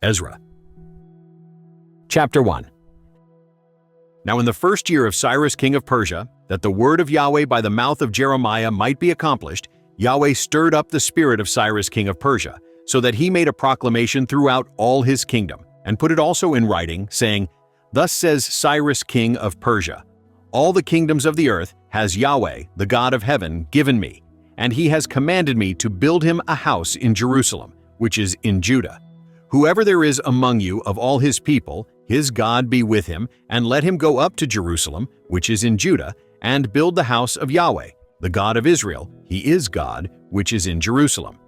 Ezra. Chapter 1. Now in the first year of Cyrus king of Persia, that the word of Yahweh by the mouth of Jeremiah might be accomplished, Yahweh stirred up the spirit of Cyrus king of Persia, so that he made a proclamation throughout all his kingdom, and put it also in writing, saying, Thus says Cyrus king of Persia, All the kingdoms of the earth has Yahweh, the God of heaven, given me, and he has commanded me to build him a house in Jerusalem, which is in Judah. Whoever there is among you of all his people, his God be with him, and let him go up to Jerusalem, which is in Judah, and build the house of Yahweh, the God of Israel, he is God, which is in Jerusalem.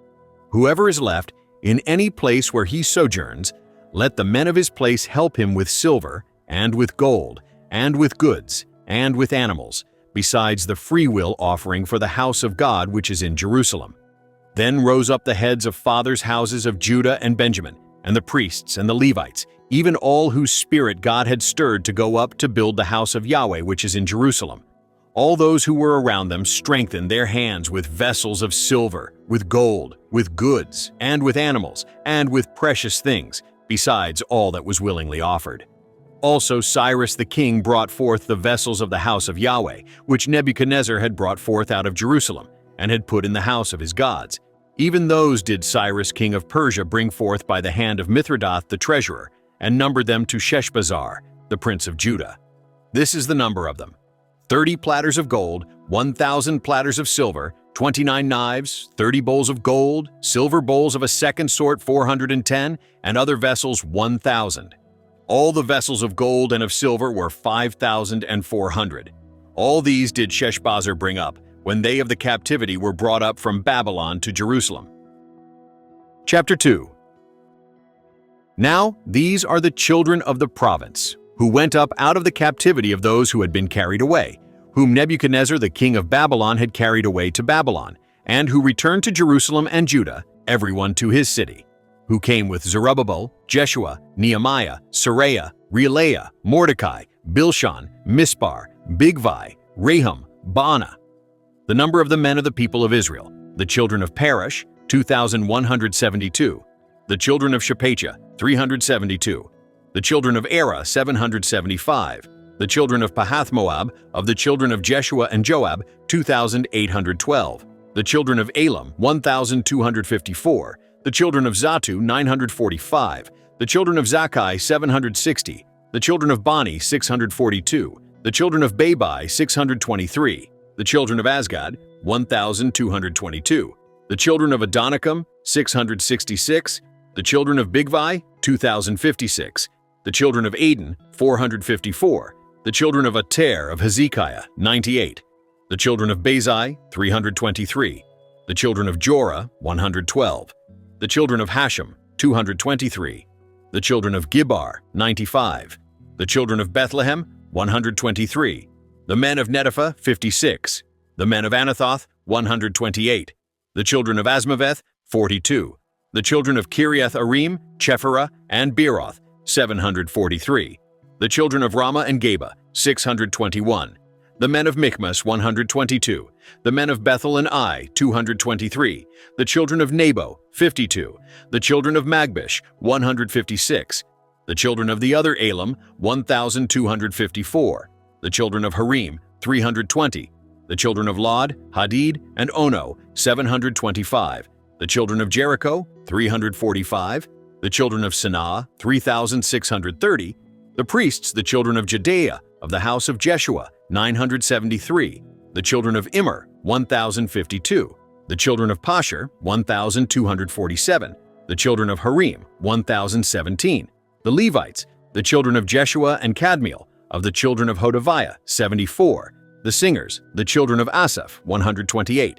Whoever is left, in any place where he sojourns, let the men of his place help him with silver, and with gold, and with goods, and with animals, besides the freewill offering for the house of God which is in Jerusalem. Then rose up the heads of fathers' houses of Judah and Benjamin, and the priests and the Levites, even all whose spirit God had stirred to go up to build the house of Yahweh which is in Jerusalem. All those who were around them strengthened their hands with vessels of silver, with gold, with goods, and with animals, and with precious things, besides all that was willingly offered. Also Cyrus the king brought forth the vessels of the house of Yahweh, which Nebuchadnezzar had brought forth out of Jerusalem, and had put in the house of his gods. Even those did Cyrus king of Persia bring forth by the hand of Mithridath the treasurer, and numbered them to Sheshbazzar, the prince of Judah. This is the number of them: 30 platters of gold, 1,000 platters of silver, 29 knives, 30 bowls of gold, silver bowls of a second sort 410, and other vessels 1,000. All the vessels of gold and of silver were 5,400. All these did Sheshbazzar bring up, when they of the captivity were brought up from Babylon to Jerusalem. Chapter 2. Now these are the children of the province, who went up out of the captivity of those who had been carried away, whom Nebuchadnezzar the king of Babylon had carried away to Babylon, and who returned to Jerusalem and Judah, everyone to his city, who came with Zerubbabel, Jeshua, Nehemiah, Seraiah, Reelaiah, Mordecai, Bilshan, Mispar, Bigvai, Rahum, Baanah. The number of the men of the people of Israel: the children of Parosh, 2,172. The children of Shephatiah, 372. The children of Era, 775. The children of Pahath-Moab, of the children of Jeshua and Joab, 2,812. The children of Elam, 1,254. The children of Zatu, 945. The children of Zakkai, 760. The children of Bani, 642. The children of Babai, 623. The children of Asgad, 1,222. The children of Adonikam, 666. The children of Bigvai, 2,056. The children of Aden, 454. The children of Ater of Hezekiah, 98. The children of Bazai, 323. The children of Jorah, 112. The children of Hashem, 223. The children of Gibbar, 95. The children of Bethlehem, 123. The men of Netopha, 56. The men of Anathoth, 128. The children of Asmaveth, 42. The children of Kiriath-Arim, Chephirah, and Beeroth, 743. The children of Ramah and Geba, 621. The men of Michmas, 122. The men of Bethel and Ai, 223. The children of Nebo, 52. The children of Magbish, 156. The children of the other Elam, 1,254. The children of Harim, 320. The children of Lod, Hadid, and Ono, 725. The children of Jericho, 345. The children of Sanaa, 3,630. The priests, the children of Jedaiah, of the house of Jeshua, 973. The children of Immer, 1,052. The children of Pashur, 1,247. The children of Harim, 1,017. The Levites, the children of Jeshua and Kadmiel, of the children of Hodaviah, 74. The singers, the children of Asaph, 128.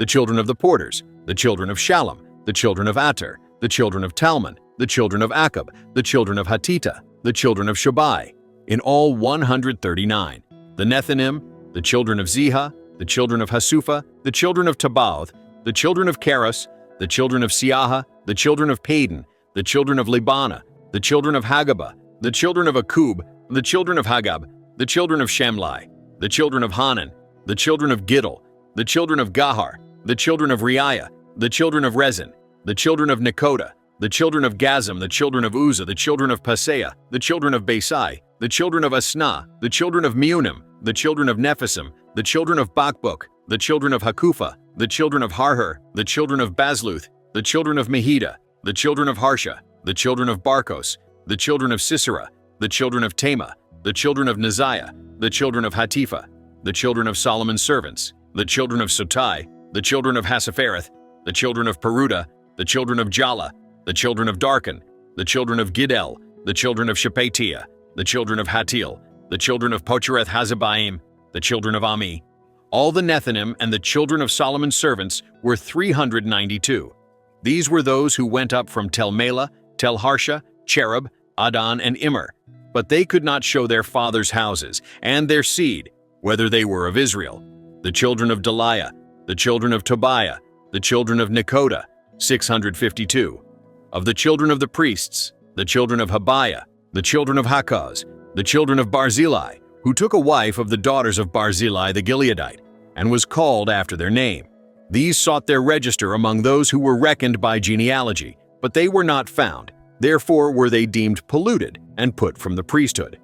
The children of the porters, the children of Shallum, the children of Ater, the children of Talmon, the children of Akab, the children of Hatita, the children of Shabai, in all 139. The Nethinim, the children of Ziha, the children of Hasupha, the children of Tabauth, the children of Keros, the children of Siaha, the children of Padan, the children of Libana, the children of Hagabah, the children of Akub, the children of Hagab, the children of Shemlai, the children of Hanan, the children of Giddel, the children of Gahar, the children of Reiah, the children of Rezin, the children of Nekoda, the children of Gazam, the children of Uzzah, the children of Paseah, the children of Basai, the children of Asnah, the children of Meunim, the children of Nephisim, the children of Bakbuk, the children of Hakupha, the children of Harhur, the children of Bazluth, the children of Mehida, the children of Harsha, the children of Barkos, the children of Sisera, the children of Tema, the children of Neziah, the children of Hatipha, the children of Solomon's servants, the children of Sotai, the children of Hassaphareth, the children of Peruda, the children of Jala, the children of Darkon, the children of Giddel, the children of Shephatiah, the children of Hatil, the children of Pochereth Hazabaim, the children of Ami. All the Nethinim and the children of Solomon's servants were 392. These were those who went up from Tel Mela, Tel Harsha, Cherub, Adon, and Immer, but they could not show their fathers' houses and their seed, whether they were of Israel. The children of Deliah, the children of Tobiah, the children of Nekoda, 652. Of the children of the priests, the children of Habiah, the children of Hakaz, the children of Barzillai, who took a wife of the daughters of Barzillai the Gileadite, and was called after their name. These sought their register among those who were reckoned by genealogy, but they were not found. Therefore were they deemed polluted and put from the priesthood.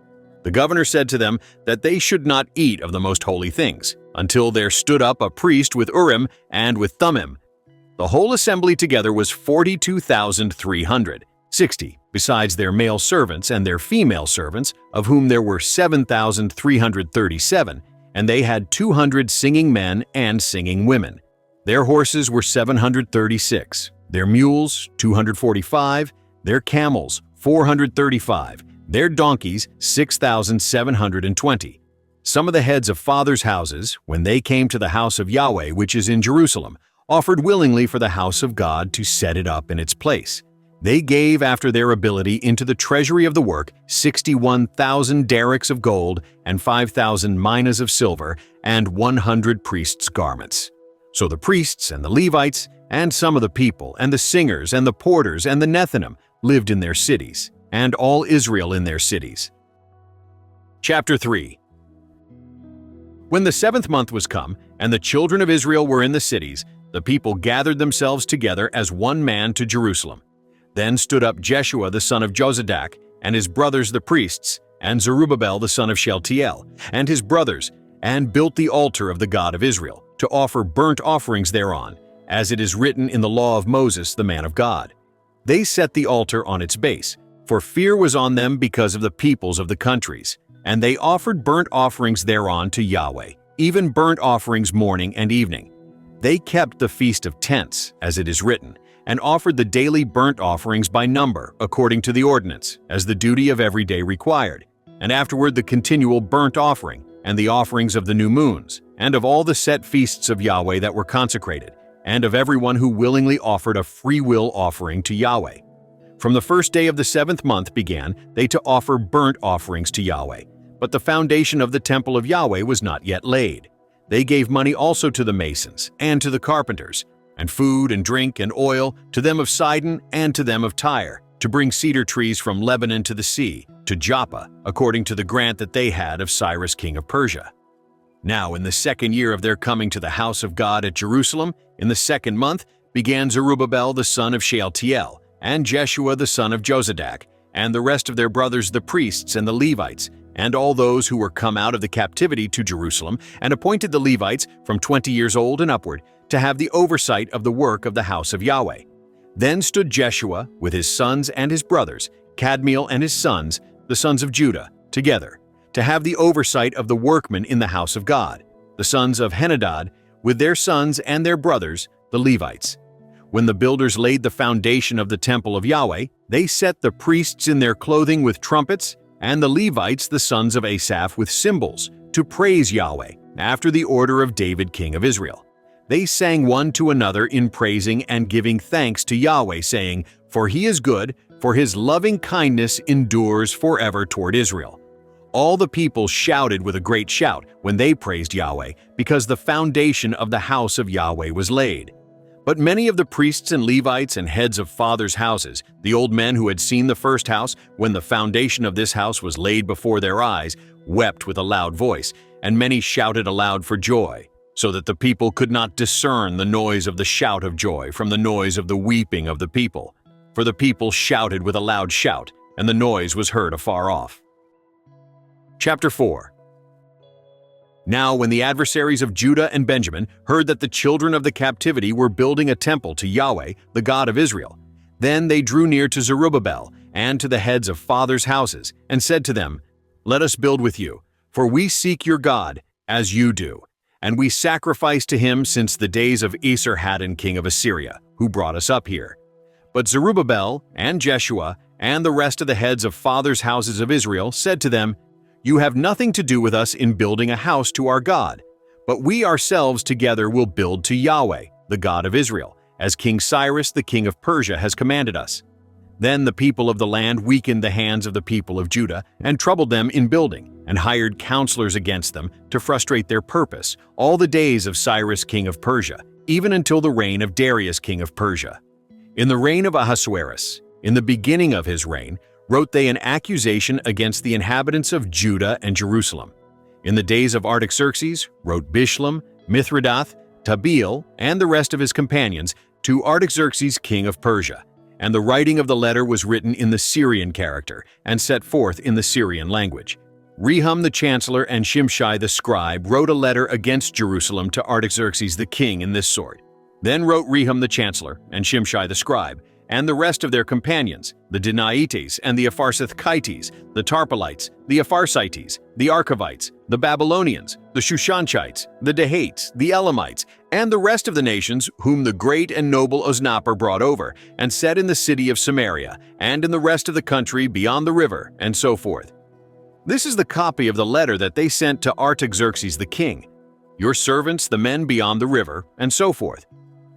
The governor said to them that they should not eat of the most holy things, until there stood up a priest with Urim and with Thummim. The whole assembly together was 42,360, besides their male servants and their female servants, of whom there were 7,337, and they had 200 singing men and singing women. Their horses were 736, their mules 245, their camels 435, their donkeys 6,720. Some of the heads of fathers' houses, when they came to the house of Yahweh which is in Jerusalem, offered willingly for the house of God to set it up in its place. They gave after their ability into the treasury of the work 61,000 derricks of gold and 5,000 minas of silver and 100 priests' garments. So the priests and the Levites and some of the people and the singers and the porters and the Nethinim lived in their cities, and all Israel in their cities. Chapter 3. When the 7th month was come, and the children of Israel were in the cities, the people gathered themselves together as one man to Jerusalem. Then stood up Jeshua the son of Jozadak, and his brothers the priests, and Zerubbabel the son of Shealtiel, and his brothers, and built the altar of the God of Israel, to offer burnt offerings thereon, as it is written in the law of Moses the man of God. They set the altar on its base, for fear was on them because of the peoples of the countries, and they offered burnt offerings thereon to Yahweh, even burnt offerings morning and evening. They kept the Feast of Tents, as it is written, and offered the daily burnt offerings by number, according to the ordinance, as the duty of every day required, and afterward the continual burnt offering, and the offerings of the new moons, and of all the set feasts of Yahweh that were consecrated, and of everyone who willingly offered a free-will offering to Yahweh. From the first day of the 7th month began they to offer burnt offerings to Yahweh, but the foundation of the temple of Yahweh was not yet laid. They gave money also to the masons and to the carpenters, and food and drink and oil to them of Sidon and to them of Tyre, to bring cedar trees from Lebanon to the sea, to Joppa, according to the grant that they had of Cyrus king of Persia. Now in the 2nd year of their coming to the house of God at Jerusalem, in the 2nd month, began Zerubbabel the son of Shealtiel, and Jeshua the son of Jozadak, and the rest of their brothers the priests and the Levites, and all those who were come out of the captivity to Jerusalem, and appointed the Levites from 20 years old and upward, to have the oversight of the work of the house of Yahweh. Then stood Jeshua with his sons and his brothers, Kadmiel and his sons, the sons of Judah, together, to have the oversight of the workmen in the house of God, the sons of Henadad, with their sons and their brothers, the Levites. When the builders laid the foundation of the temple of Yahweh, they set the priests in their clothing with trumpets, and the Levites the sons of Asaph with cymbals, to praise Yahweh, after the order of David king of Israel. They sang one to another in praising and giving thanks to Yahweh, saying, "For he is good, for his loving kindness endures forever toward Israel." All the people shouted with a great shout when they praised Yahweh, because the foundation of the house of Yahweh was laid. But many of the priests and Levites and heads of fathers' houses, the old men who had seen the first house, when the foundation of this house was laid before their eyes, wept with a loud voice, and many shouted aloud for joy, so that the people could not discern the noise of the shout of joy from the noise of the weeping of the people. for the people shouted with a loud shout, and the noise was heard afar off. Chapter 4. Now when the adversaries of Judah and Benjamin heard that the children of the captivity were building a temple to Yahweh, the God of Israel, then they drew near to Zerubbabel and to the heads of fathers' houses, and said to them, "Let us build with you, for we seek your God, as you do, and we sacrifice to him since the days of Esarhaddon king of Assyria, who brought us up here." But Zerubbabel and Jeshua and the rest of the heads of fathers' houses of Israel said to them, "You have nothing to do with us in building a house to our God, but we ourselves together will build to Yahweh, the God of Israel, as King Cyrus the king of Persia has commanded us." Then the people of the land weakened the hands of the people of Judah and troubled them in building, and hired counselors against them to frustrate their purpose all the days of Cyrus king of Persia, even until the reign of Darius king of Persia. In the reign of Ahasuerus, in the beginning of his reign, wrote they an accusation against the inhabitants of Judah and Jerusalem. In the days of Artaxerxes, wrote Bishlam, Mithridath, Tabeel, and the rest of his companions to Artaxerxes king of Persia. And the writing of the letter was written in the Syrian character and set forth in the Syrian language. Rehum the chancellor and Shimshai the scribe wrote a letter against Jerusalem to Artaxerxes the king in this sort. Then wrote Rehum the chancellor and Shimshai the scribe, and the rest of their companions, the Dinaites and the Apharsachkites, the Tarpelites, the Apharsites, the Archavites, the Babylonians, the Shushanchites, the Dahates, the Elamites, and the rest of the nations whom the great and noble Osnappar brought over, and set in the city of Samaria, and in the rest of the country beyond the river, and so forth. This is the copy of the letter that they sent to Artaxerxes the king. Your servants, the men beyond the river, and so forth.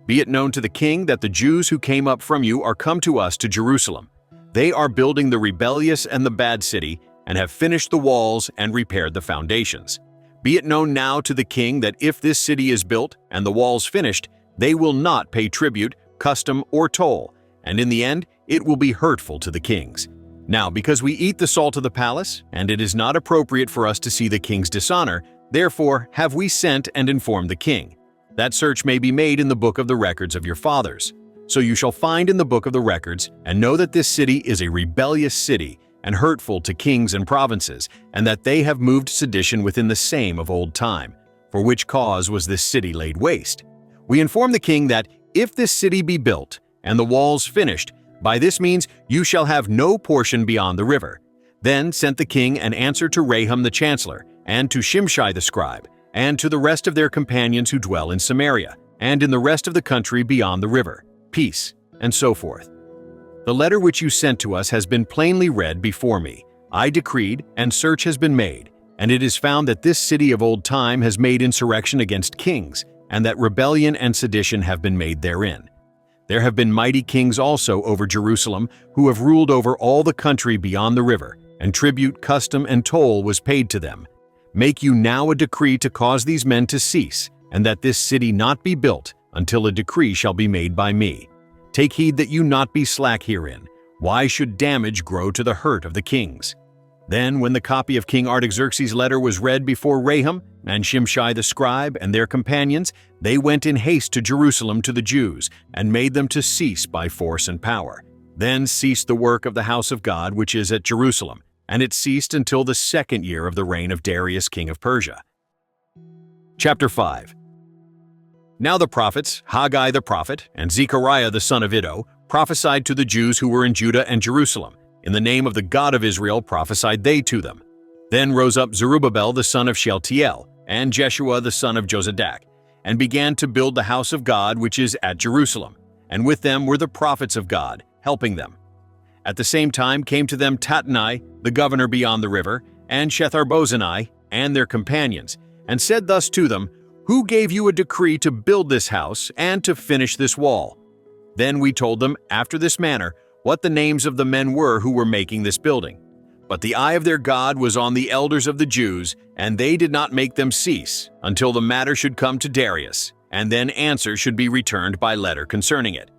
Be it known to the king that the Jews who came up from you are come to us to Jerusalem. They are building the rebellious and the bad city, and have finished the walls and repaired the foundations. Be it known now to the king that if this city is built and the walls finished, they will not pay tribute, custom, or toll, and in the end it will be hurtful to the kings. Now, because we eat the salt of the palace, and it is not appropriate for us to see the king's dishonor, therefore have we sent and informed the king. That search may be made in the book of the records of your fathers. So you shall find in the book of the records, and know that this city is a rebellious city, and hurtful to kings and provinces, and that they have moved sedition within the same of old time, for which cause was this city laid waste. We inform the king that, if this city be built, and the walls finished, by this means you shall have no portion beyond the river. Then sent the king an answer to Rehum the chancellor, and to Shimshai the scribe, and to the rest of their companions who dwell in Samaria, and in the rest of the country beyond the river, peace, and so forth. The letter which you sent to us has been plainly read before me. I decreed, and search has been made, and it is found that this city of old time has made insurrection against kings, and that rebellion and sedition have been made therein. There have been mighty kings also over Jerusalem, who have ruled over all the country beyond the river, and tribute, custom, and toll was paid to them. Make you now a decree to cause these men to cease, and that this city not be built, until a decree shall be made by me. Take heed that you not be slack herein. Why should damage grow to the hurt of the kings? Then, when the copy of King Artaxerxes' letter was read before Rehum and Shimshai the scribe and their companions, they went in haste to Jerusalem to the Jews, and made them to cease by force and power. Then ceased the work of the house of God which is at Jerusalem, and it ceased until the 2nd year of the reign of Darius king of Persia. Chapter 5. Now the prophets, Haggai the prophet, and Zechariah the son of Iddo, prophesied to the Jews who were in Judah and Jerusalem. In the name of the God of Israel prophesied they to them. Then rose up Zerubbabel the son of Shealtiel, and Jeshua the son of Jozadak, and began to build the house of God which is at Jerusalem. And with them were the prophets of God, helping them. At the same time came to them Tattenai, the governor beyond the river, and Shethar-bozenai, and their companions, and said thus to them, Who gave you a decree to build this house and to finish this wall? Then we told them, after this manner, what the names of the men were who were making this building. But the eye of their God was on the elders of the Jews, and they did not make them cease, until the matter should come to Darius, and then answer should be returned by letter concerning it.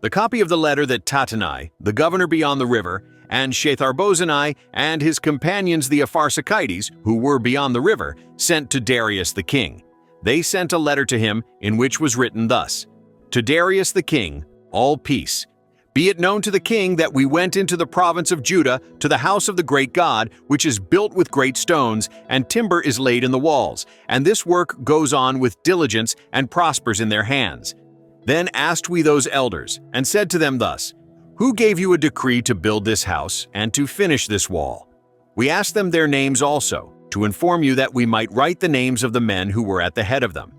The copy of the letter that Tattenai, the governor beyond the river, and Shethar-bozenai and his companions the Apharsachites, who were beyond the river, sent to Darius the king. They sent a letter to him, in which was written thus, To Darius the king, all peace. Be it known to the king that we went into the province of Judah to the house of the great God, which is built with great stones, and timber is laid in the walls, and this work goes on with diligence and prospers in their hands. Then asked we those elders, and said to them thus, Who gave you a decree to build this house and to finish this wall? We asked them their names also, to inform you that we might write the names of the men who were at the head of them.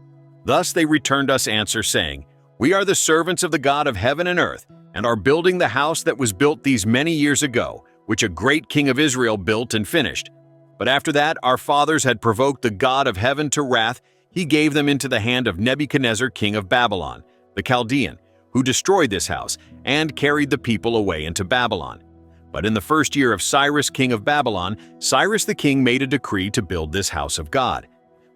Thus they returned us answer, saying, We are the servants of the God of heaven and earth, and are building the house that was built these many years ago, which a great king of Israel built and finished. But after that our fathers had provoked the God of heaven to wrath, he gave them into the hand of Nebuchadnezzar king of Babylon, the Chaldean, who destroyed this house, and carried the people away into Babylon. But in the first year of Cyrus king of Babylon, Cyrus the king made a decree to build this house of God.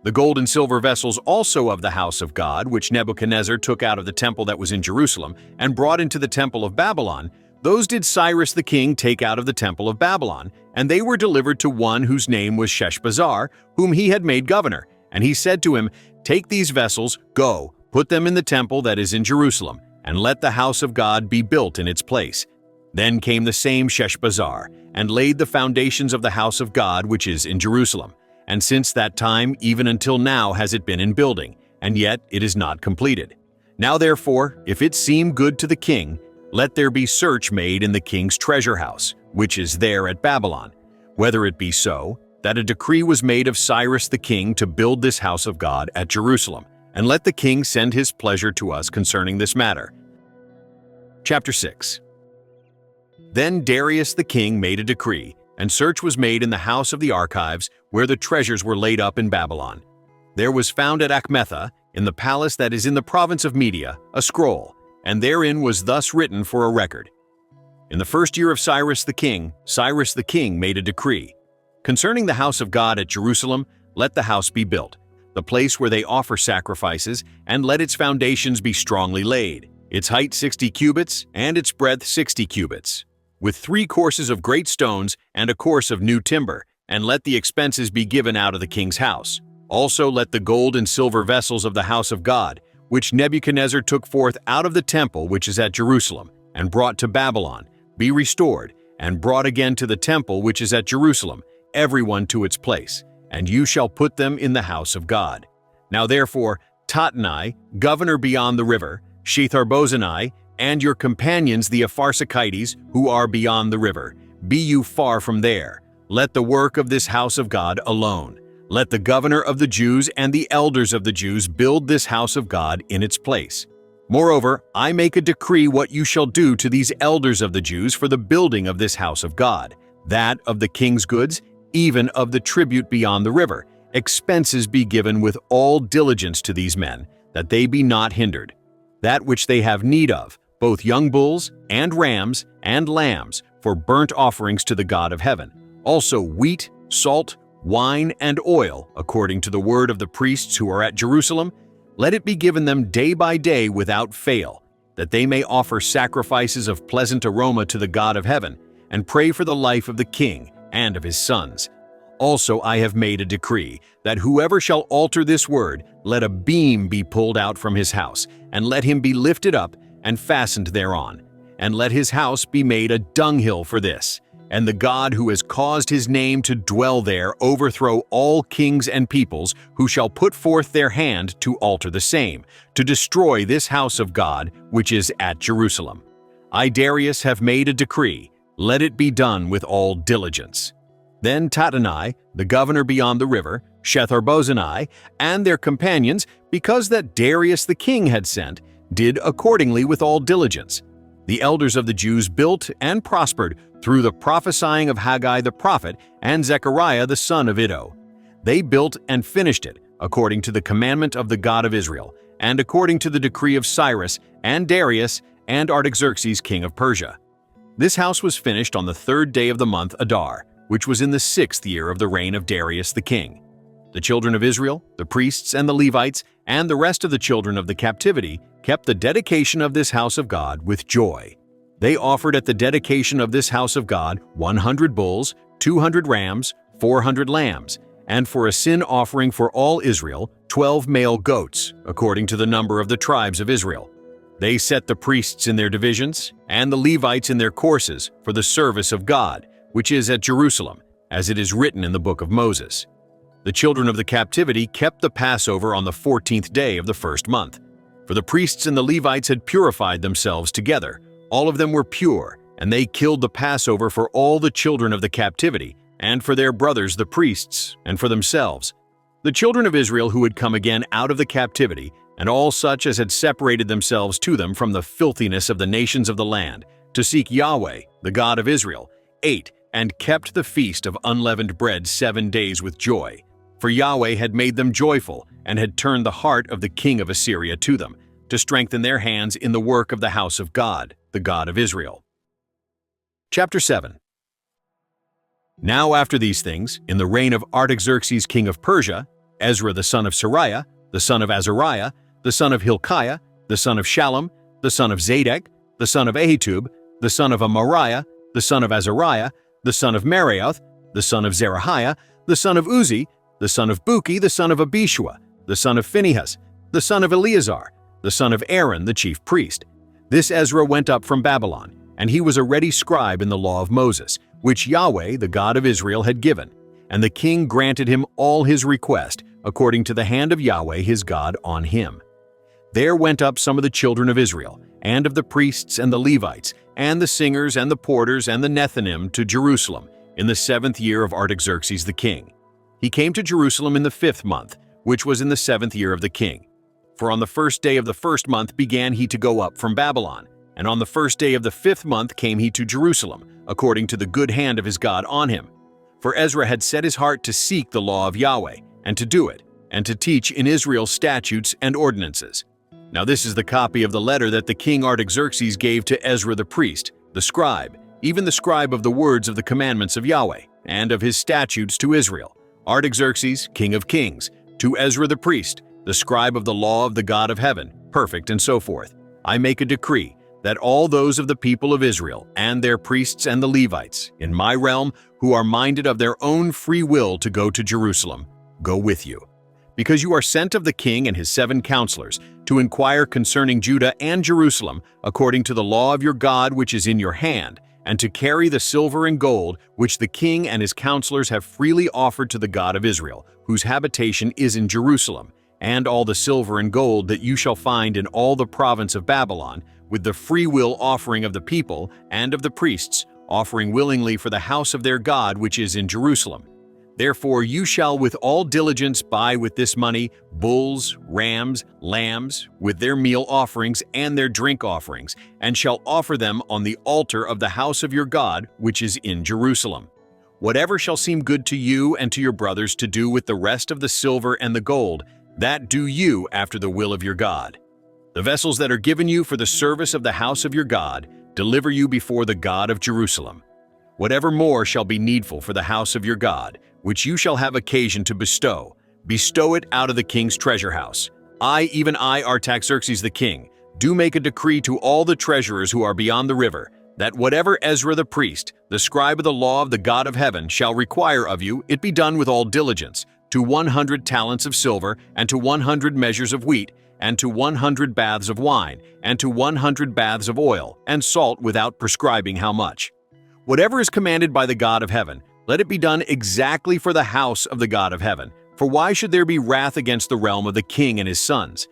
The gold and silver vessels also of the house of God, which Nebuchadnezzar took out of the temple that was in Jerusalem, and brought into the temple of Babylon, those did Cyrus the king take out of the temple of Babylon, and they were delivered to one whose name was Sheshbazzar, whom he had made governor. And he said to him, Take these vessels, go, put them in the temple that is in Jerusalem, and let the house of God be built in its place. Then came the same Sheshbazzar, and laid the foundations of the house of God which is in Jerusalem. And since that time, even until now, has it been in building, and yet it is not completed. Now therefore, if it seem good to the king, let there be search made in the king's treasure house, which is there at Babylon, whether it be so, that a decree was made of Cyrus the king to build this house of God at Jerusalem, and let the king send his pleasure to us concerning this matter. Chapter 6. Then Darius the king made a decree, and search was made in the house of the archives, where the treasures were laid up in Babylon. There was found at Achmetha, in the palace that is in the province of Media, a scroll, and therein was thus written for a record. In the first year of Cyrus the king made a decree. Concerning the house of God at Jerusalem, let the house be built, the place where they offer sacrifices, and let its foundations be strongly laid, its height 60 cubits, and its breadth 60 cubits, with 3 courses of great stones and a course of new timber, and let the expenses be given out of the king's house. Also let the gold and silver vessels of the house of God, which Nebuchadnezzar took forth out of the temple which is at Jerusalem, and brought to Babylon, be restored, and brought again to the temple which is at Jerusalem, every one to its place, and you shall put them in the house of God. Now therefore, Tattenai, governor beyond the river, Shethar-bozenai, and your companions the Apharsachites, who are beyond the river, be you far from there. Let the work of this house of God alone. Let the governor of the Jews and the elders of the Jews build this house of God in its place. Moreover, I make a decree what you shall do to these elders of the Jews for the building of this house of God, that of the king's goods, even of the tribute beyond the river, expenses be given with all diligence to these men, that they be not hindered. That which they have need of, both young bulls and rams and lambs, for burnt offerings to the God of heaven. Also wheat, salt, wine, and oil, according to the word of the priests who are at Jerusalem, let it be given them day by day without fail, that they may offer sacrifices of pleasant aroma to the God of heaven, and pray for the life of the king and of his sons. Also I have made a decree, that whoever shall alter this word, let a beam be pulled out from his house, and let him be lifted up and fastened thereon, and let his house be made a dunghill for this. And the God who has caused his name to dwell there overthrow all kings and peoples who shall put forth their hand to alter the same, to destroy this house of God which is at Jerusalem. I, Darius, have made a decree, let it be done with all diligence. Then Tattenai, the governor beyond the river, Shethar-bozenai, and their companions, because that Darius the king had sent, did accordingly with all diligence. The elders of the Jews built and prospered through the prophesying of Haggai the prophet and Zechariah the son of Iddo. They built and finished it according to the commandment of the God of Israel, and according to the decree of Cyrus and Darius and Artaxerxes king of Persia. This house was finished on the 3rd day of the month Adar, which was in the 6th year of the reign of Darius the king. The children of Israel, the priests and the Levites, and the rest of the children of the captivity kept the dedication of this house of God with joy. They offered at the dedication of this house of God 100 bulls, 200 rams, 400 lambs, and for a sin offering for all Israel, 12 male goats, according to the number of the tribes of Israel. They set the priests in their divisions, and the Levites in their courses for the service of God, which is at Jerusalem, as it is written in the Book of Moses. The children of the captivity kept the Passover on the 14th day of the first month. For the priests and the Levites had purified themselves together. All of them were pure, and they killed the Passover for all the children of the captivity, and for their brothers the priests, and for themselves. The children of Israel who had come again out of the captivity, and all such as had separated themselves to them from the filthiness of the nations of the land, to seek Yahweh, the God of Israel, ate and kept the feast of unleavened bread 7 days with joy. For Yahweh had made them joyful, and had turned the heart of the king of Assyria to them, to strengthen their hands in the work of the house of God, the God of Israel. Chapter 7. Now after these things, in the reign of Artaxerxes king of Persia, Ezra the son of Sariah, the son of Azariah, the son of Hilkiah, the son of Shallum, the son of Zadok, the son of Ahitub, the son of Amariah, the son of Azariah, the son of Meraioth, the son of Zerahiah, the son of Uzzi, the son of Buki, the son of Abishua, the son of Phinehas, the son of Eleazar, the son of Aaron the chief priest. This Ezra went up from Babylon, and he was a ready scribe in the law of Moses, which Yahweh, the God of Israel, had given. And the king granted him all his request, according to the hand of Yahweh his God on him. There went up some of the children of Israel, and of the priests and the Levites, and the singers and the porters and the Nethinim to Jerusalem, in the 7th year of Artaxerxes the king. He came to Jerusalem in the 5th month, which was in the 7th year of the king. For on the 1st day of the 1st month began he to go up from Babylon, and on the 1st day of the 5th month came he to Jerusalem, according to the good hand of his God on him. For Ezra had set his heart to seek the law of Yahweh, and to do it, and to teach in Israel statutes and ordinances. Now this is the copy of the letter that the king Artaxerxes gave to Ezra the priest, the scribe, even the scribe of the words of the commandments of Yahweh, and of his statutes to Israel. Artaxerxes, king of kings, to Ezra the priest, the scribe of the law of the God of heaven, perfect and so forth. I make a decree that all those of the people of Israel and their priests and the Levites in my realm who are minded of their own free will to go to Jerusalem, go with you. Because you are sent of the king and his 7 counselors to inquire concerning Judah and Jerusalem according to the law of your God which is in your hand, and to carry the silver and gold which the king and his counselors have freely offered to the God of Israel, whose habitation is in Jerusalem, and all the silver and gold that you shall find in all the province of Babylon, with the free will offering of the people and of the priests, offering willingly for the house of their God which is in Jerusalem. Therefore you shall with all diligence buy with this money bulls, rams, lambs, with their meal offerings and their drink offerings, and shall offer them on the altar of the house of your God which is in Jerusalem. Whatever shall seem good to you and to your brothers to do with the rest of the silver and the gold, that do you after the will of your God. The vessels that are given you for the service of the house of your God, deliver you before the God of Jerusalem. Whatever more shall be needful for the house of your God, which you shall have occasion to bestow, bestow it out of the king's treasure house. Even I, Artaxerxes the king, do make a decree to all the treasurers who are beyond the river, that whatever Ezra the priest, the scribe of the law of the God of heaven, shall require of you, it be done with all diligence, to 100 talents of silver, and to 100 measures of wheat, and to 100 baths of wine, and to 100 baths of oil, and salt without prescribing how much. Whatever is commanded by the God of heaven, let it be done exactly for the house of the God of heaven. For why should there be wrath against the realm of the king and his sons?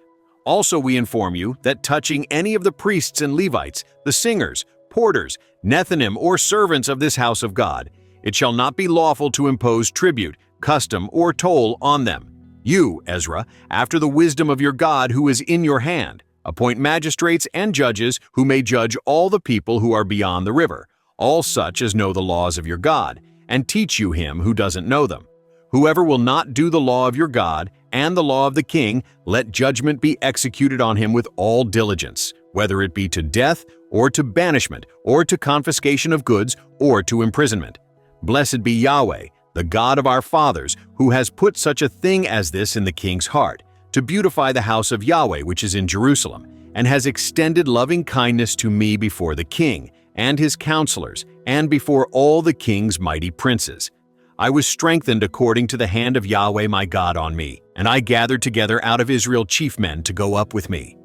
Also we inform you that touching any of the priests and Levites, the singers, porters, Nethinim, or servants of this house of God, it shall not be lawful to impose tribute, custom, or toll on them. You, Ezra, after the wisdom of your God who is in your hand, appoint magistrates and judges who may judge all the people who are beyond the river, all such as know the laws of your God, and teach you him who doesn't know them. Whoever will not do the law of your God and the law of the king, let judgment be executed on him with all diligence, whether it be to death, or to banishment, or to confiscation of goods, or to imprisonment. Blessed be Yahweh, the God of our fathers, who has put such a thing as this in the king's heart, to beautify the house of Yahweh which is in Jerusalem, and has extended loving kindness to me before the king, and his counselors, and before all the king's mighty princes. I was strengthened according to the hand of Yahweh my God on me, and I gathered together out of Israel chief men to go up with me.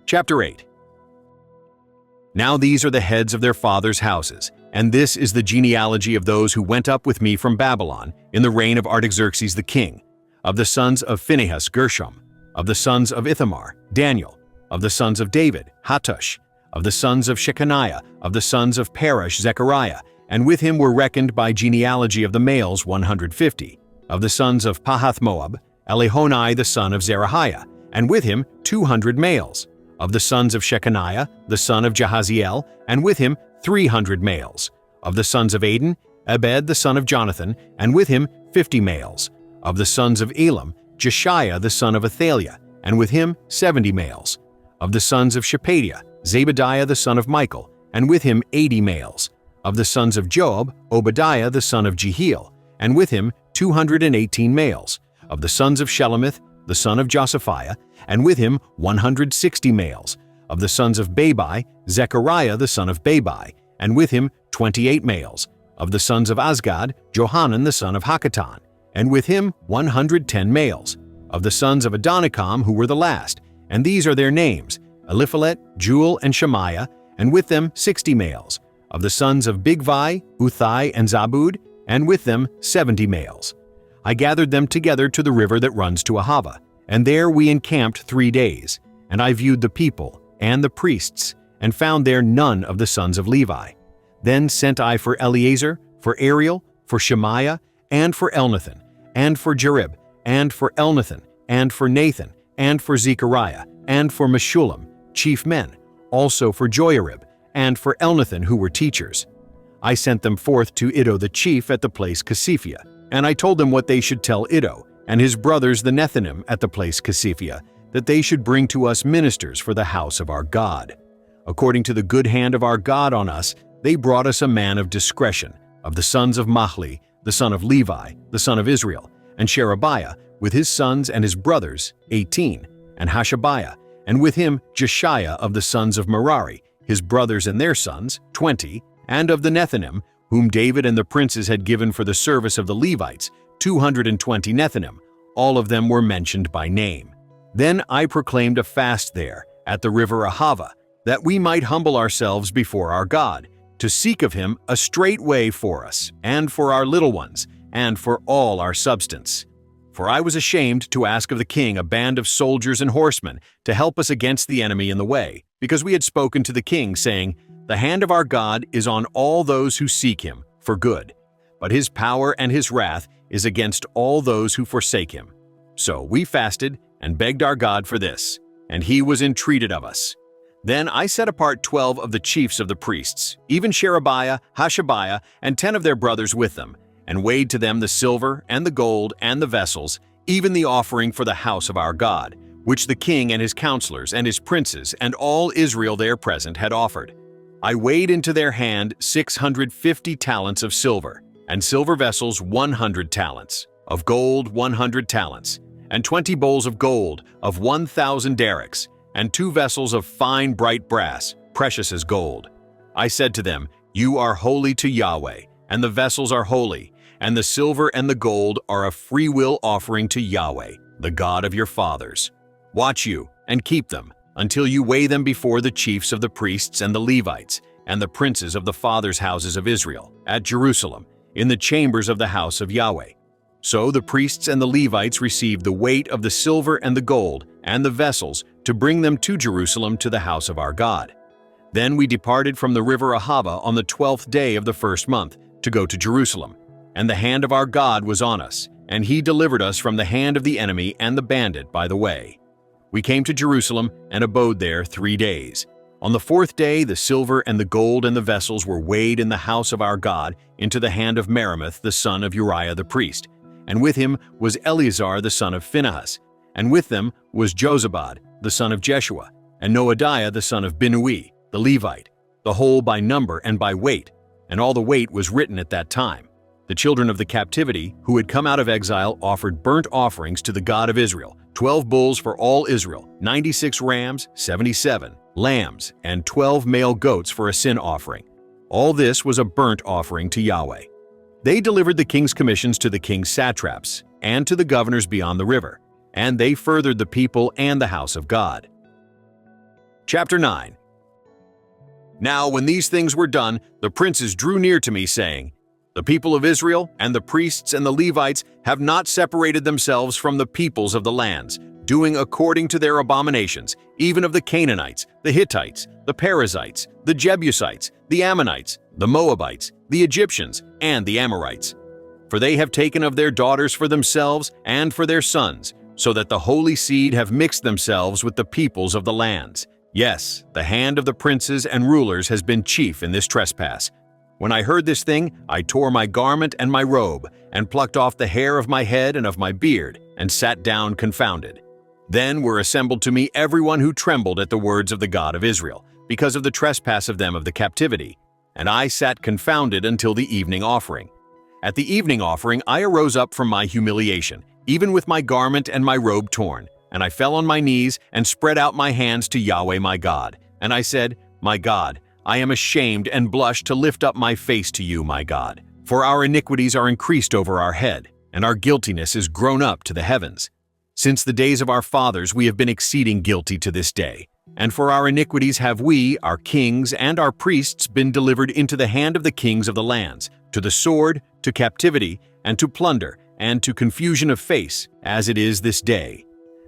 Chapter 8. Now these are the heads of their fathers' houses, and this is the genealogy of those who went up with me from Babylon in the reign of Artaxerxes the king. Of the sons of Phinehas, Gershom. Of the sons of Ithamar, Daniel. Of the sons of David, Hattush. Of the sons of Shechaniah, of the sons of Parash, Zechariah, and with him were reckoned by genealogy of the males 150. Of the sons of Pahath-Moab, Elihonai the son of Zerahiah, and with him 200 males. Of the sons of Shechaniah, the son of Jahaziel, and with him 300 males. Of the sons of Aden, Ebed the son of Jonathan, and with him 50 males. Of the sons of Elam, Jeshiah the son of Athaliah, and with him 70 males. Of the sons of Shephatiah, Zebadiah the son of Michael, and with him 80 males. Of the sons of Joab, Obadiah the son of Jehiel, and with him 218 males. Of the sons of Shelomith, the son of Josaphiah, and with him 160 males. Of the sons of Babai, Zechariah the son of Babai, and with him 28 males. Of the sons of Azgad, Johanan the son of Hakatan, and with him 110 males. Of the sons of Adonikam, who were the last, and these are their names, Eliphalet, Jewel, and Shemaiah, and with them 60 males. Of the sons of Bigvai, Uthai, and Zabud, and with them 70 males. I gathered them together to the river that runs to Ahava, and there we encamped 3 days. And I viewed the people and the priests, and found there none of the sons of Levi. Then sent I for Eleazar, for Ariel, for Shemaiah, and for Elnathan, and for Jerib, and for Elnathan, and for Nathan, and for Zechariah, and for Meshullam, chief men, also for Joiarib, and for Elnathan, who were teachers. I sent them forth to Iddo the chief at the place Casiphia, and I told them what they should tell Iddo, and his brothers the Nethinim at the place Casiphia, that they should bring to us ministers for the house of our God. According to the good hand of our God on us, they brought us a man of discretion, of the sons of Mahli, the son of Levi, the son of Israel, and Sherebiah, with his sons and his brothers, 18, and Hashabiah, and with him Jeshiah of the sons of Merari, his brothers and their sons, 20, and of the Nethinim, whom David and the princes had given for the service of the Levites, 220 Nethinim. All of them were mentioned by name. Then I proclaimed a fast there, at the river Ahava, that we might humble ourselves before our God, to seek of him a straight way for us, and for our little ones, and for all our substance. For I was ashamed to ask of the king a band of soldiers and horsemen to help us against the enemy in the way, because we had spoken to the king, saying, "The hand of our God is on all those who seek him for good, but his power and his wrath is against all those who forsake him." So we fasted and begged our God for this, and he was entreated of us. Then I set apart 12 of the chiefs of the priests, even Sherebiah, Hashabiah, and 10 of their brothers with them, and weighed to them the silver and the gold and the vessels, even the offering for the house of our God, which the king and his counselors and his princes and all Israel there present had offered. I weighed into their hand 650 talents of silver, and silver vessels 100 talents, of gold 100 talents, and 20 bowls of gold of 1,000 derricks, and 2 vessels of fine bright brass, precious as gold. I said to them, "You are holy to Yahweh, and the vessels are holy, and the silver and the gold are a freewill offering to Yahweh, the God of your fathers. Watch you, and keep them, until you weigh them before the chiefs of the priests and the Levites, and the princes of the fathers' houses of Israel, at Jerusalem, in the chambers of the house of Yahweh." So the priests and the Levites received the weight of the silver and the gold, and the vessels, to bring them to Jerusalem to the house of our God. Then we departed from the river Ahava on the 12th day of the first month, to go to Jerusalem. And the hand of our God was on us, and he delivered us from the hand of the enemy and the bandit by the way. We came to Jerusalem and abode there 3 days. On the 4th day the silver and the gold and the vessels were weighed in the house of our God into the hand of Meremoth the son of Uriah the priest, and with him was Eleazar the son of Phinehas, and with them was Jozabad the son of Jeshua, and Noadiah the son of Binnui, the Levite, the whole by number and by weight, and all the weight was written at that time. The children of the captivity, who had come out of exile, offered burnt offerings to the God of Israel, 12 bulls for all Israel, 96 rams, 77 lambs, and 12 male goats for a sin offering. All this was a burnt offering to Yahweh. They delivered the king's commissions to the king's satraps, and to the governors beyond the river, and they furthered the people and the house of God. Chapter 9. Now when these things were done, the princes drew near to me, saying, The people of Israel and the priests and the Levites have not separated themselves from the peoples of the lands, doing according to their abominations, even of the Canaanites, the Hittites, the Perizzites, the Jebusites, the Ammonites, the Moabites, the Egyptians, and the Amorites. For they have taken of their daughters for themselves and for their sons, so that the holy seed have mixed themselves with the peoples of the lands. Yes, the hand of the princes and rulers has been chief in this trespass. When I heard this thing, I tore my garment and my robe, and plucked off the hair of my head and of my beard, and sat down confounded. Then were assembled to me everyone who trembled at the words of the God of Israel, because of the trespass of them of the captivity. And I sat confounded until the evening offering. At the evening offering I arose up from my humiliation, even with my garment and my robe torn. And I fell on my knees and spread out my hands to Yahweh my God. And I said, My God, I am ashamed and blush to lift up my face to you, my God. For our iniquities are increased over our head, and our guiltiness is grown up to the heavens. Since the days of our fathers we have been exceeding guilty to this day. And for our iniquities have we, our kings, and our priests been delivered into the hand of the kings of the lands, to the sword, to captivity, and to plunder, and to confusion of face, as it is this day.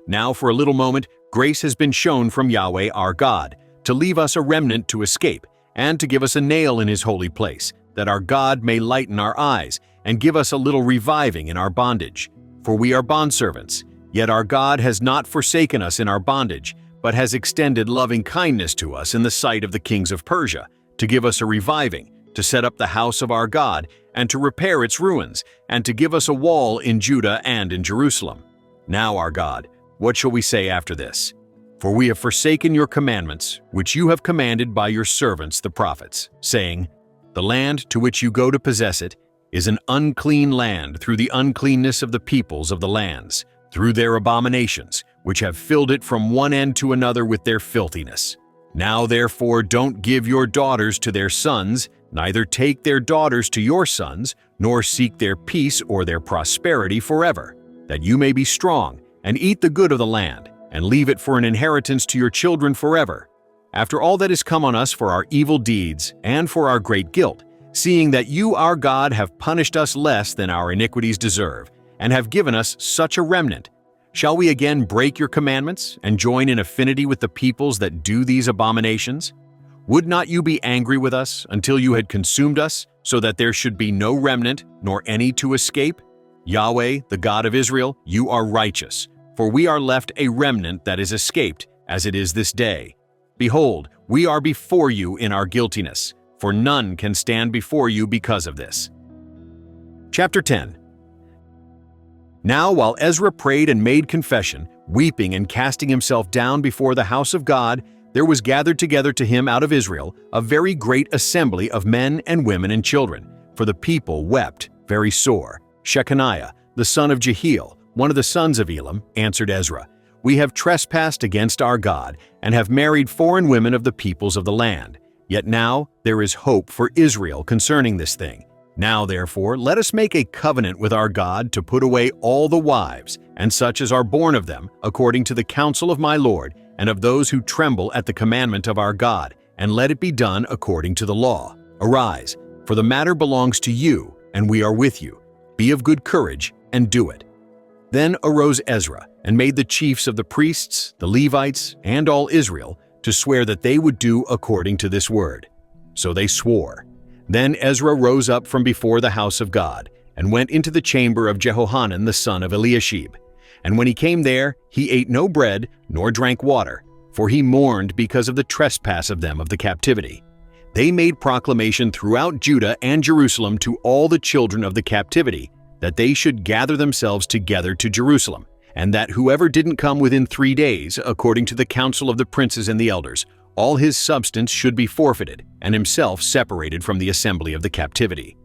Now for a little moment grace has been shown from Yahweh our God, to leave us a remnant to escape, and to give us a nail in his holy place, that our God may lighten our eyes, and give us a little reviving in our bondage. For we are bondservants, yet our God has not forsaken us in our bondage, but has extended loving kindness to us in the sight of the kings of Persia, to give us a reviving, to set up the house of our God, and to repair its ruins, and to give us a wall in Judah and in Jerusalem. Now, our God, what shall we say after this? For we have forsaken your commandments, which you have commanded by your servants the prophets, saying, The land to which you go to possess it is an unclean land through the uncleanness of the peoples of the lands, through their abominations, which have filled it from one end to another with their filthiness. Now therefore don't give your daughters to their sons, neither take their daughters to your sons, nor seek their peace or their prosperity forever, that you may be strong, and eat the good of the land, and leave it for an inheritance to your children forever. After all that has come on us for our evil deeds and for our great guilt, seeing that you, our God, have punished us less than our iniquities deserve, and have given us such a remnant, shall we again break your commandments and join in affinity with the peoples that do these abominations? Would not you be angry with us until you had consumed us, so that there should be no remnant, nor any to escape? Yahweh, the God of Israel, you are righteous, for we are left a remnant that is escaped, as it is this day. Behold, we are before you in our guiltiness, for none can stand before you because of this. Chapter 10. Now while Ezra prayed and made confession, weeping and casting himself down before the house of God, there was gathered together to him out of Israel a very great assembly of men and women and children, for the people wept very sore. Shechaniah, the son of Jehiel, one of the sons of Elam, answered Ezra, We have trespassed against our God, and have married foreign women of the peoples of the land. Yet now there is hope for Israel concerning this thing. Now therefore let us make a covenant with our God to put away all the wives, and such as are born of them, according to the counsel of my Lord, and of those who tremble at the commandment of our God, and let it be done according to the law. Arise, for the matter belongs to you, and we are with you. Be of good courage, and do it. Then arose Ezra, and made the chiefs of the priests, the Levites, and all Israel, to swear that they would do according to this word. So they swore. Then Ezra rose up from before the house of God, and went into the chamber of Jehohanan the son of Eliashib. And when he came there, he ate no bread, nor drank water, for he mourned because of the trespass of them of the captivity. They made proclamation throughout Judah and Jerusalem to all the children of the captivity, that they should gather themselves together to Jerusalem, and that whoever didn't come within 3 days, according to the counsel of the princes and the elders, all his substance should be forfeited, and himself separated from the assembly of the captivity.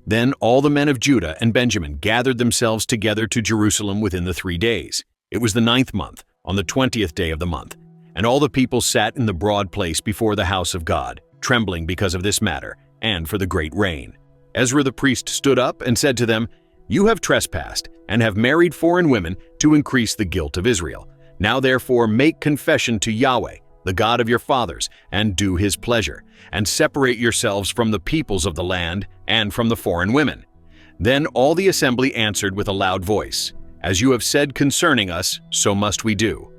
Then all the men of Judah and Benjamin gathered themselves together to Jerusalem within the 3 days. It was the 9th month, on the 20th day of the month, and all the people sat in the broad place before the house of God, trembling because of this matter, and for the great rain. Ezra the priest stood up and said to them, You have trespassed, and have married foreign women to increase the guilt of Israel. Now therefore make confession to Yahweh, the God of your fathers, and do his pleasure, and separate yourselves from the peoples of the land and from the foreign women." Then all the assembly answered with a loud voice, "As you have said concerning us, so must we do.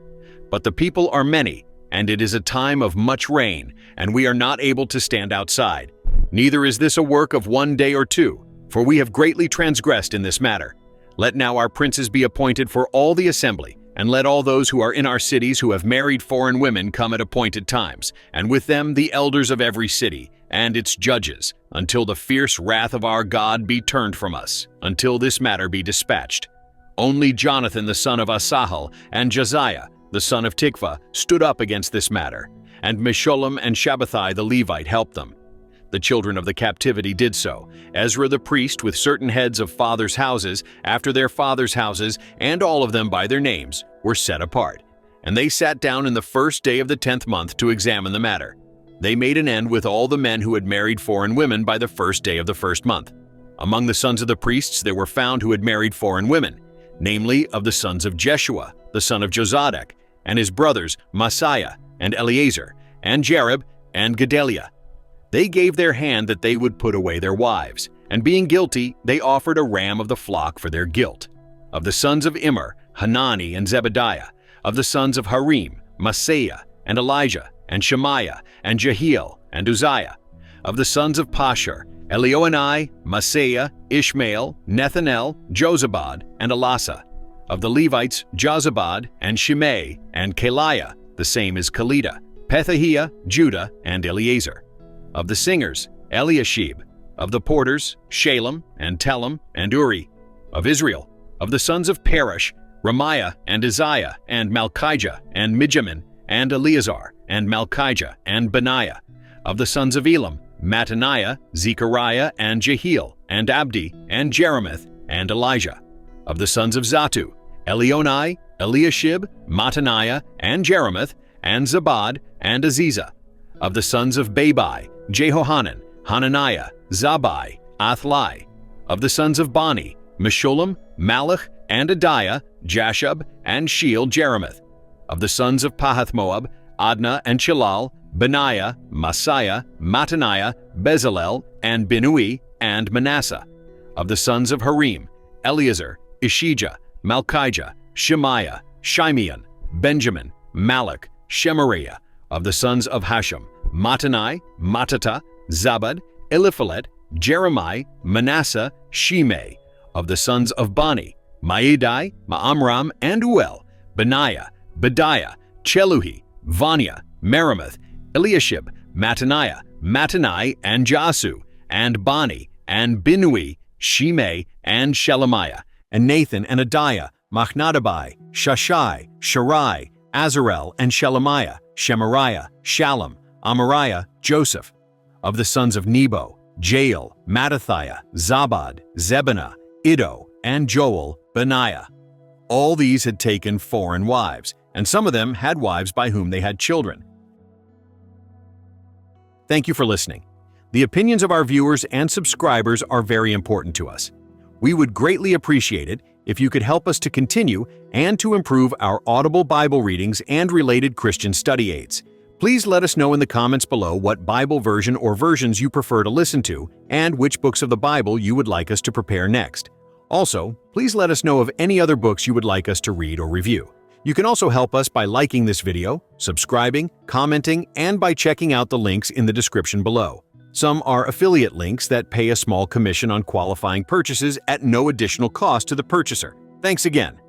But the people are many, and it is a time of much rain, and we are not able to stand outside. Neither is this a work of 1 day or 2, for we have greatly transgressed in this matter. Let now our princes be appointed for all the assembly, and let all those who are in our cities who have married foreign women come at appointed times, and with them the elders of every city, and its judges, until the fierce wrath of our God be turned from us, until this matter be dispatched." Only Jonathan the son of Asahel and Josiah the son of Tikvah stood up against this matter, and Meshullam and Shabbathai the Levite helped them. The children of the captivity did so. Ezra the priest, with certain heads of fathers' houses, after their fathers' houses, and all of them by their names, were set apart. And they sat down in the first day of the 10th month to examine the matter. They made an end with all the men who had married foreign women by the first day of the first month. Among the sons of the priests there were found who had married foreign women, namely of the sons of Jeshua, the son of Jozadak, and his brothers Messiah and Eleazar, and Jerib and Gedaliah. They gave their hand that they would put away their wives, and being guilty, they offered a ram of the flock for their guilt. Of the sons of Immer, Hanani and Zebediah. Of the sons of Harim, Maaseiah and Elijah and Shemaiah and Jehiel and Uzziah. Of the sons of Pashur, Elioenai, Maaseiah, Ishmael, Nethanel, Jozabad, and Elasa. Of the Levites, Jozabad and Shimei and Kaliah, the same as Kelida, Pethahiah, Judah, and Eleazar. Of the singers, Eliashib. Of the porters, Shalem and Telem and Uri. Of Israel, of the sons of Parosh, Ramiah and Isaiah and Malchijah and Mijamin and Eleazar and Malchijah and Benaiah. Of the sons of Elam, Mattaniah, Zechariah and Jehiel and Abdi and Jeremoth and Elijah. Of the sons of Zatu, Elionai, Eliashib, Mattaniah and Jeremoth and Zabad and Aziza. Of the sons of Babai, Jehohanan, Hananiah, Zabai, Athlai. Of the sons of Bani, Meshullam, Malach and Adiah, Jashub and Sheel Jeremoth. Of the sons of Pahath-Moab, Adnah and Chilal, Benaiah, Maaseiah, Mattaniah, Bezalel and Binui and Manasseh. Of the sons of Harim, Eleazar, Ishijah, Malchijah, Shemaiah, Shimeon, Benjamin, Malach, Shemariah. Of the sons of Hashem, Mattanai, Mattata, Zabad, Eliphalet, Jeremiah, Manasseh, Shimei. Of the sons of Bani, Maedai, Maamram, and Uel, Benaiah, Bediah, Cheluhi, Vania, Meremoth, Eliashib, Mattaniah, Mattanai, and Jasu, and Bani, and Binui, Shimei, and Shelemiah, and Nathan, and Adiah, Machnadabai, Shashai, Sharai, Azarel, and Shelemiah, Shemariah, Shallum, Amariah, Joseph. Of the sons of Nebo, Jael, Mattathiah, Zabad, Zebaniah, Iddo, and Joel, Benaiah. All these had taken foreign wives, and some of them had wives by whom they had children. Thank you for listening. The opinions of our viewers and subscribers are very important to us. We would greatly appreciate it if you could help us to continue and to improve our Audible Bible readings and related Christian study aids. Please let us know in the comments below what Bible version or versions you prefer to listen to and which books of the Bible you would like us to prepare next. Also, please let us know of any other books you would like us to read or review. You can also help us by liking this video, subscribing, commenting, and by checking out the links in the description below. Some are affiliate links that pay a small commission on qualifying purchases at no additional cost to the purchaser. Thanks again.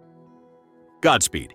Godspeed.